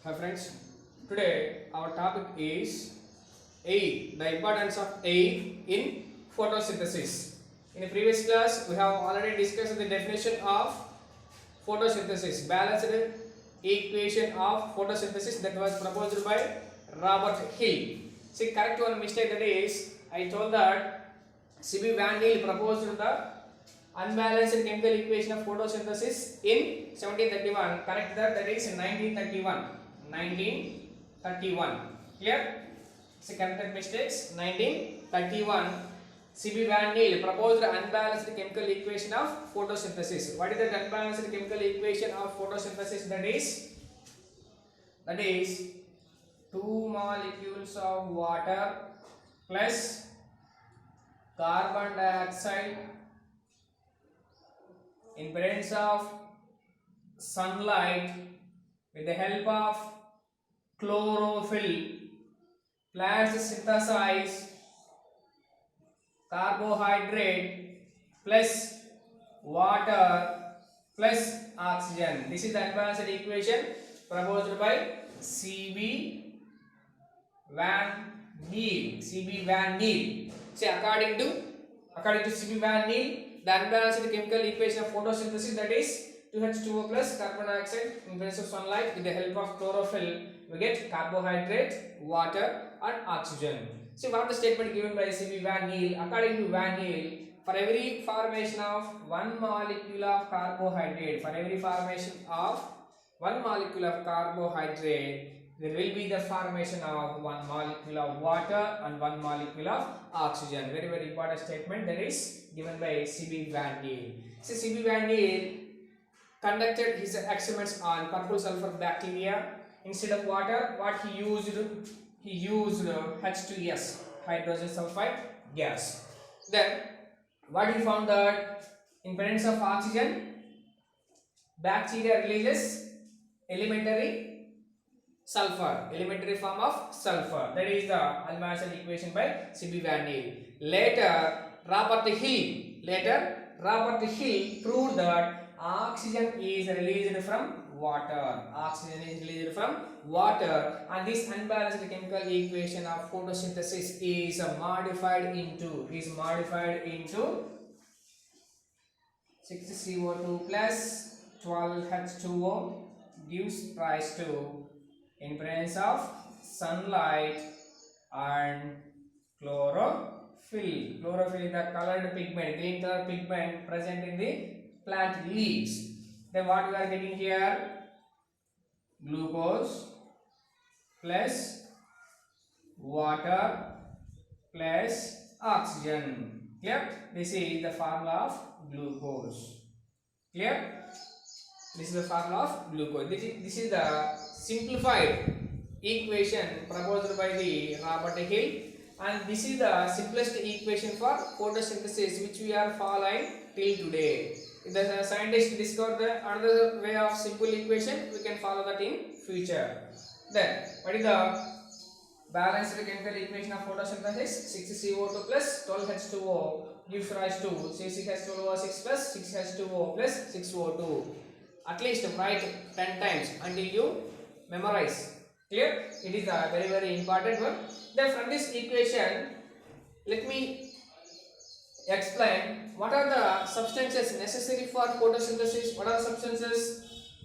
Hi friends, today our topic is air, the importance of air in photosynthesis. In the previous class, we have already discussed the definition of photosynthesis, balanced equation of photosynthesis that was proposed by Robert Hill. See, correct one mistake that is, I told that C.B. Van Til proposed the unbalanced chemical equation of photosynthesis in 1731. Correct that is in 1931. 1931. Clear? So corrected mistakes. 1931. C.B. Van Til proposed unbalanced chemical equation of photosynthesis. What is that unbalanced chemical equation of photosynthesis? That is 2 molecules of water plus carbon dioxide in presence of sunlight with the help of chlorophyll. Plants synthesize carbohydrate plus water plus oxygen. This is the unbalanced equation proposed by C.B. Van Til. C.B. Van Til. See, according to C.B. Van Til, the unbalanced chemical equation of photosynthesis, that is 2H2O plus carbon dioxide in presence of sunlight with the help of chlorophyll, we get carbohydrate, water and oxygen. See what the statement given by C.B. Van Til. According to Van Til, for every formation of one molecule of carbohydrate, there will be the formation of one molecule of water and one molecule of oxygen. Very, very important statement that is given by C.B. Van Til. So C.B. Van Til conducted his experiments on purple sulfur bacteria. Instead of water, what he used H2S, hydrogen sulfide gas. Then what he found that in presence of oxygen, bacteria releases elementary form of sulfur. That is the unbalanced equation by C.B. Van Til. Later Robert Hill proved that oxygen is released from water. And this unbalanced chemical equation of photosynthesis is modified into 6CO2 plus 12H2O gives rise to, in presence of sunlight and chlorophyll. Chlorophyll is the colored pigment, green color pigment present in the plant leaves. Then what we are getting here? Glucose plus water plus oxygen. Clear? This is the formula of glucose. Clear? This is the formula of glucose. This is the simplified equation proposed by the Robert Hill, and this is the simplest equation for photosynthesis which we are following till today. If the scientist discovered another way of simple equation, we can follow that in future. Then what is the balanced chemical equation of photosynthesis? 6CO2 plus 12H2O gives rise to C6H12O6 plus 6H2O plus 6O2. At least write 10 times until you memorize. Clear? It is a very, very important one. Then from this equation, let me explain what are the substances necessary for photosynthesis. What are the substances?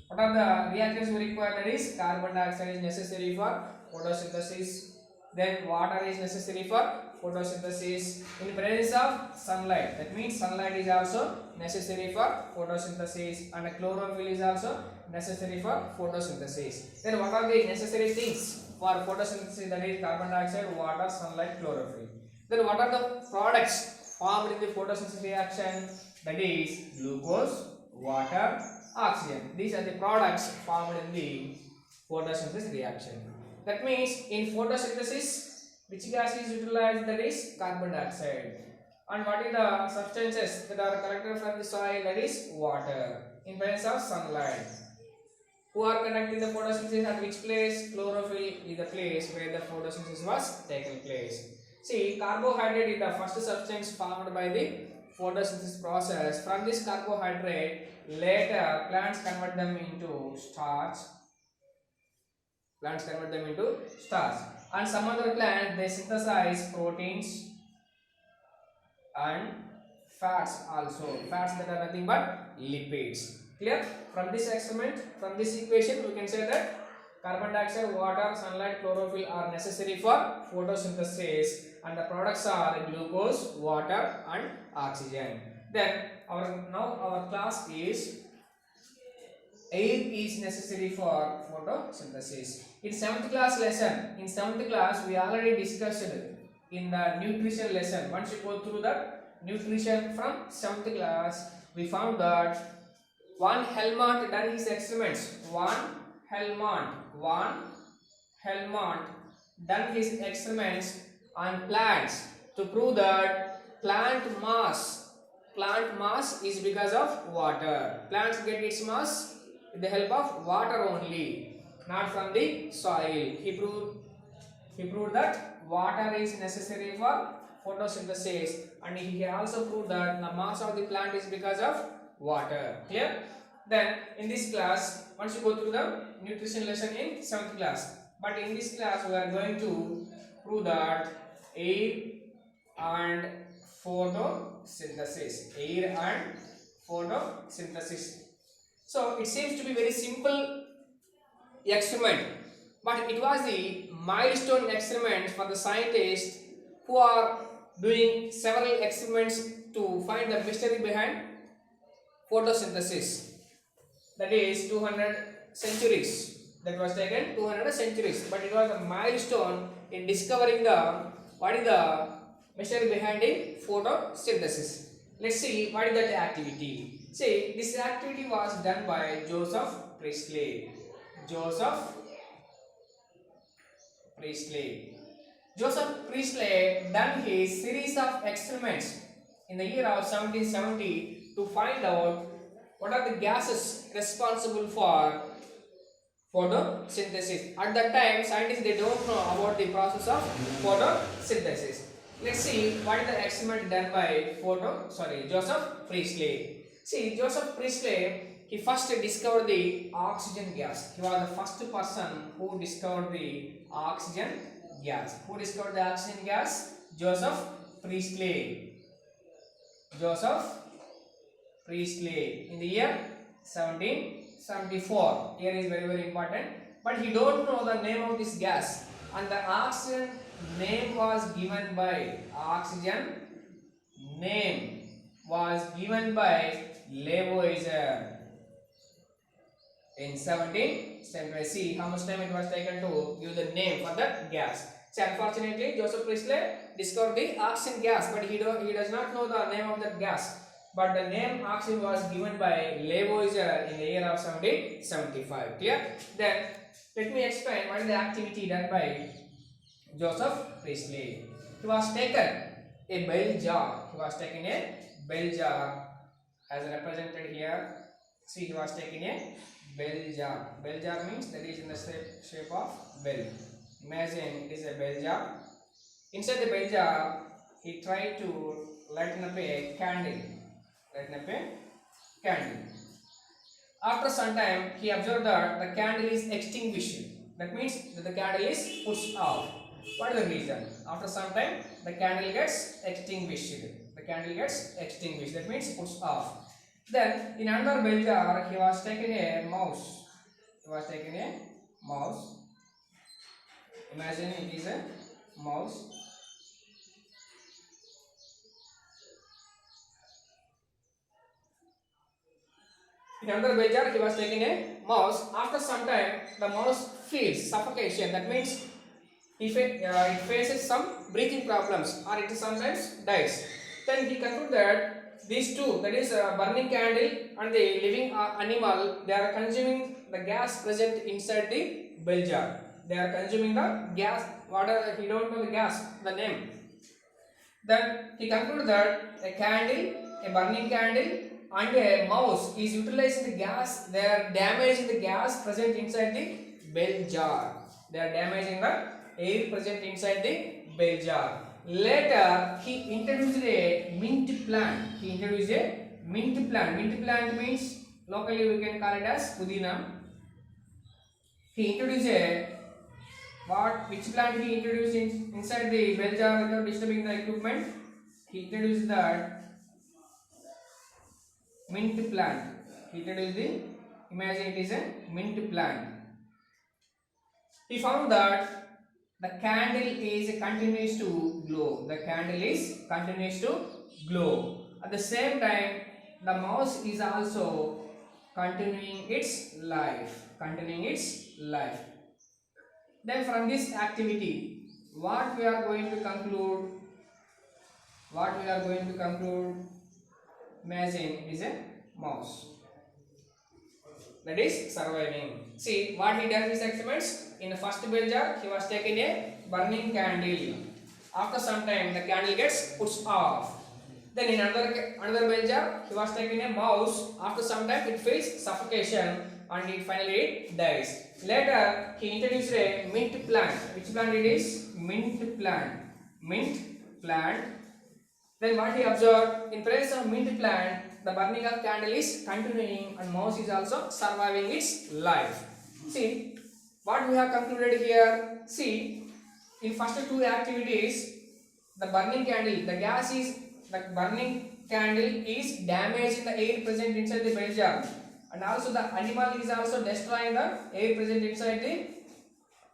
What are the reactants we require? That is carbon dioxide is necessary for photosynthesis. Then water is necessary for photosynthesis in presence of sunlight. That means sunlight is also necessary for photosynthesis, and chlorophyll is also necessary for photosynthesis. Then what are the necessary things for photosynthesis? That is carbon dioxide, water, sunlight, chlorophyll. Then what are the products formed in the photosynthesis reaction? That is glucose, water, oxygen. These are the products formed in the photosynthesis reaction. That means in photosynthesis, which gas is utilized? That is carbon dioxide. And what is the substances that are collected from the soil? That is water in presence of sunlight. Who are conducting the photosynthesis at which place? Chlorophyll is the place where the photosynthesis was taken place. See, carbohydrate is the first substance formed by the photosynthesis process. From this carbohydrate, later plants convert them into starch, Plants convert them into starch. And some other plant they synthesize proteins and fats also. Fats that are nothing but lipids. Clear? From this experiment, from this equation, we can say that carbon dioxide, water, sunlight, chlorophyll are necessary for photosynthesis, and the products are glucose, water, and oxygen. Then our class is air is necessary for photosynthesis. In 7th class lesson, we already discussed in the nutrition lesson. Once you go through the nutrition from 7th class, we found that one Helmont done his experiments. One Helmont done his experiments on plants to prove that plant mass is because of water. Plants get its mass with the help of water only, not from the soil. He proved that water is necessary for photosynthesis, and he also proved that the mass of the plant is because of water. Clear? Then in this class, once you go through the nutrition lesson in 7th class, but in this class we are going to prove that air and photosynthesis. So it seems to be very simple experiment, but it was the milestone experiment for the scientists who are doing several experiments to find the mystery behind photosynthesis. That is 200 centuries. That was taken 200 centuries, but it was a milestone in discovering what is the mystery behind the photosynthesis. Let's see what is that activity. See, this activity was done by Joseph Priestley. Joseph Priestley done his series of experiments in the year of 1770 to find out what are the gases responsible for photosynthesis. At that time, scientists they don't know about the process of photosynthesis. Let's see what is the experiment done by Joseph Priestley. See, Joseph Priestley, he first discovered the oxygen gas. He was the first person who discovered the oxygen gas. Who discovered the oxygen gas? Joseph Priestley. In the year 1774. Here is very, very important. But he don't know the name of this gas. And the oxygen name was given by Lavoisier in 1770. See how much time it was taken to give the name for that gas. So unfortunately, Joseph Priestley discovered the oxygen gas, but he does not know the name of that gas. But the name oxygen was given by Lavoisier in the year of 1775. Clear? Then let me explain what is the activity done by Joseph Priestley. He was taken a bell jar. As represented here. See, he was taking a bell jar. Bell jar means that is in the shape of bell. Imagine it is a bell jar. Inside the bell jar, he tried to lighten up a candle. After some time, he observed that the candle is extinguished. That means that the candle is pushed off. What is the reason? After some time, the candle gets extinguished. That means pushed off. Then in another bell jar, he was taking a mouse. Imagine it is a mouse. In another bell jar, he was taking a mouse. After some time, the mouse feels suffocation. That means it faces some breathing problems, or it sometimes dies. Then he concluded that these two, that is a burning candle and the living animal, they are consuming the gas present inside the bell jar. They are consuming the gas. Whatever, he don't know the gas, the name. Then he concluded that a burning candle and a mouse is utilizing the gas. They are damaging the gas present inside the bell jar. They are damaging the air present inside the bell jar. Later, he introduced a mint plant. Mint plant means locally we can call it as pudina. He introduced a which plant he introduced inside the bell jar without disturbing the equipment? He introduced that mint plant. He introduced the, imagine it is a mint plant. He found that the candle is continues to glow. The candle is continues to glow. At the same time, the mouse is also continuing its life. Continuing its life. Then from this activity, what we are going to conclude? What we are going to conclude? Imagine it is a mouse that is surviving. See what he done in his experiments. In the first bell jar, he was taking a burning candle. After some time, the candle gets put off. Then in another bell jar, he was taking a mouse. After some time, it feels suffocation and it finally dies. Later, he introduced a mint plant. Which plant it is? Mint plant. Mint plant. Then what he observed, in presence of mint plant, the burning of candle is continuing and mouse is also surviving its life. See, what we have concluded here, see, in first two activities, the burning candle is damaging the air present inside the bell jar, and also the animal is also destroying the air present inside the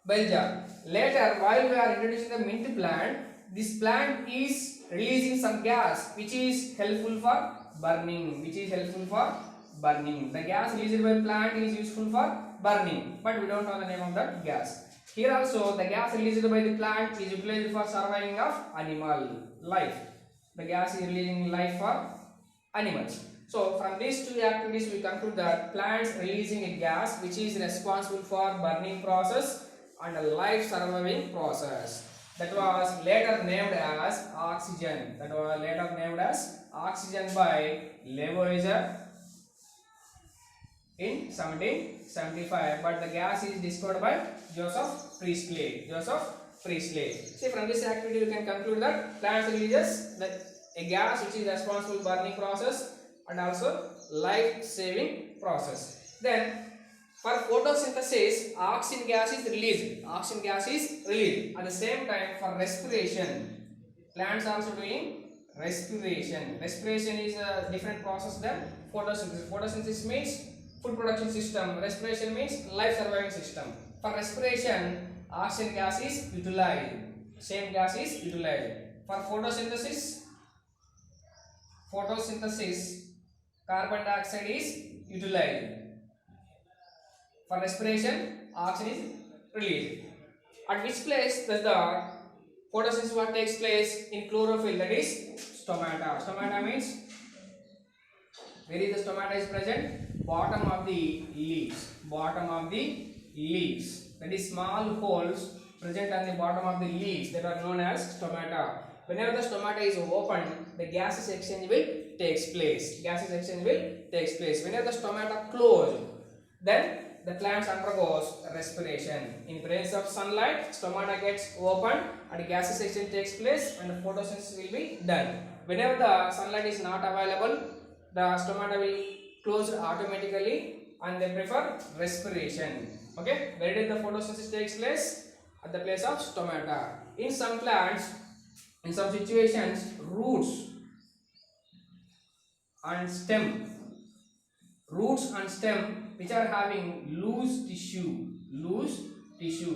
bell jar. Later, while we are introducing the mint plant, this plant is releasing some gas which is helpful for burning. The gas released by plant is useful for burning, but we don't know the name of that gas. Here also, the gas released by the plant is utilized for surviving of animal life. The gas is releasing life for animals. So from these two activities, we conclude that plants releasing a gas which is responsible for burning process and a life surviving process. That was later named as oxygen. By Lavoisier in 1775. But the gas is discovered by Joseph Priestley. See, from this activity, you can conclude that plants releases a gas which is responsible for burning process and also life-saving process. Then, for photosynthesis, oxygen gas is released. At the same time, for respiration, plants are also doing respiration. Respiration is a different process than photosynthesis. Photosynthesis means food production system. Respiration means life surviving system. For respiration, oxygen gas is utilized. Same gas is utilized. For photosynthesis, carbon dioxide is utilized. For respiration, oxygen is released. At which place does the photosynthesis what takes place? In chlorophyll, that is stomata. Stomata means where is the stomata is present? Bottom of the leaves. That is small holes present on the bottom of the leaves that are known as stomata. Whenever the stomata is opened, the gases exchange will takes place. Whenever the stomata close, then the plants undergoes respiration. In presence of sunlight, stomata gets opened and gases exchange takes place and photosynthesis will be done. Whenever the sunlight is not available, the stomata will close automatically and they prefer respiration. Okay, where did the photosynthesis takes place? At the place of stomata. In some plants, in some situations, roots and stem which are having loose tissue,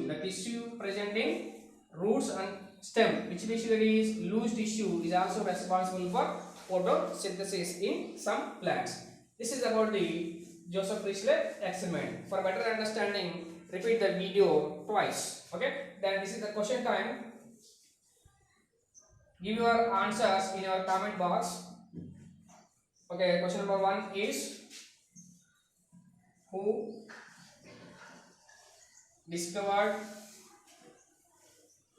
the tissue present in roots and stem, which tissue that is loose tissue, is also responsible for photosynthesis in some plants. This is about the Joseph Priestley experiment. For better understanding, repeat the video twice. Okay, then this is the question time. Give your answers in your comment box. Okay, question number 1 is, who discovered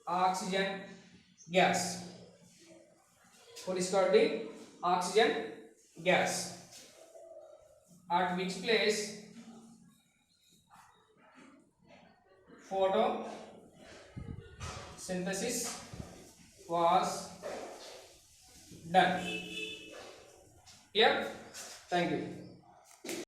oxygen gas? Who discovered the oxygen gas? At which place photosynthesis was done? Here, thank you.